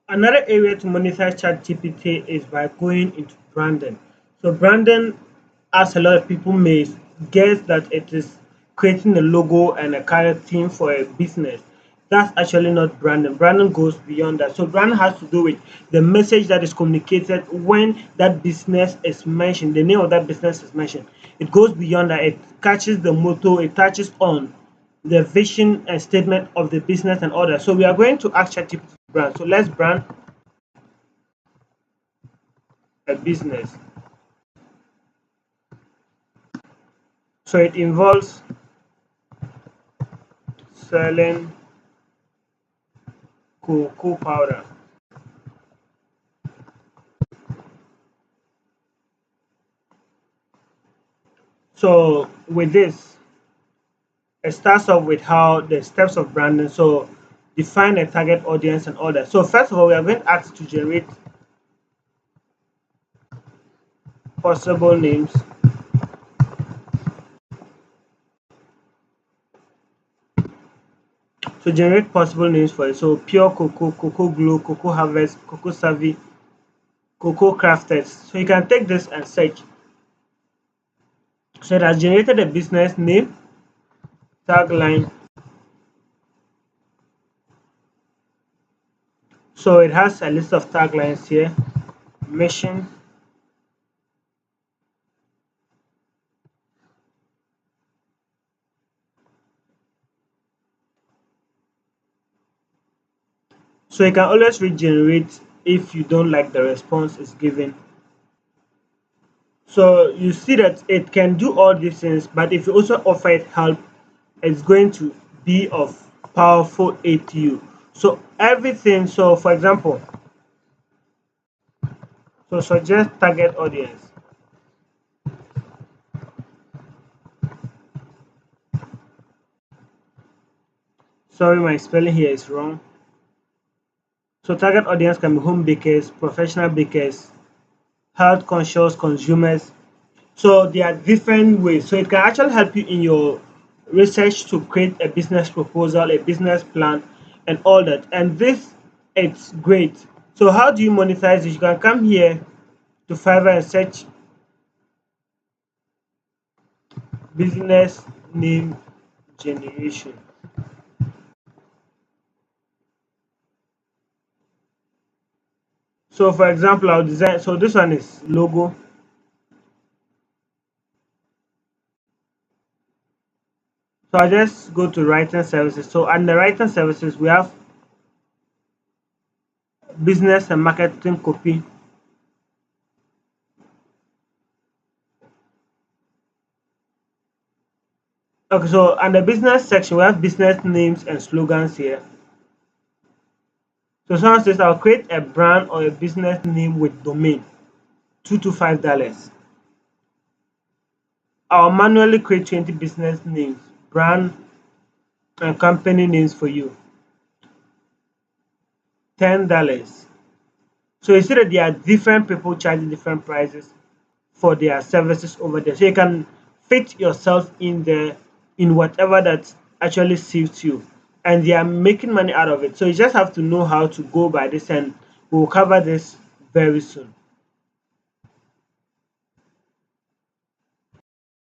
Another area to monetize ChatGPT is by going into branding. So branding, as a lot of people may guess that it is creating a logo and a color theme for a business. That's actually not branding. Branding goes beyond that. So branding has to do with the message that is communicated when that business is mentioned, the name of that business is mentioned. It goes beyond that. It catches the motto, it touches on the vision and statement of the business and all that. So we are going to ask ChatGPT to brand. So let's brand a business. So it involves selling cocoa powder. So with this, it starts off with how the steps of branding. So define a target audience and all that. So first of all, we are going to ask to generate possible names. So generate possible names for it. So pure cocoa, cocoa glow, cocoa harvest, cocoa savvy, cocoa crafted. So you can take this and search. So it has generated a business name, tagline. So it has a list of taglines here. Mission. So you can always regenerate if you don't like the response it's given. So you see that it can do all these things, but if you also offer it help, it's going to be of powerful aid to you. So everything, so for example, so suggest target audience. Sorry, my spelling here is wrong. So target audience can be home bakers, professional bakers, health conscious consumers. So there are different ways. So it can actually help you in your research to create a business proposal, a business plan, and all that. And this, it's great. So how do you monetize it? You can come here to Fiverr and search business name generation. So for example, I'll design. So this one is logo. So I just go to writing services. So under writing services, we have business and marketing copy. Okay, so under business section, we have business names and slogans here. So someone says I'll create a brand or a business name with domain, $2 to $5. I'll manually create 20 business names, brand and company names for you, $10. So you see that there are different people charging different prices for their services over there. So you can fit yourself in there in whatever that actually suits you. And they are making money out of it. So you just have to know how to go by this, and we'll cover this very soon.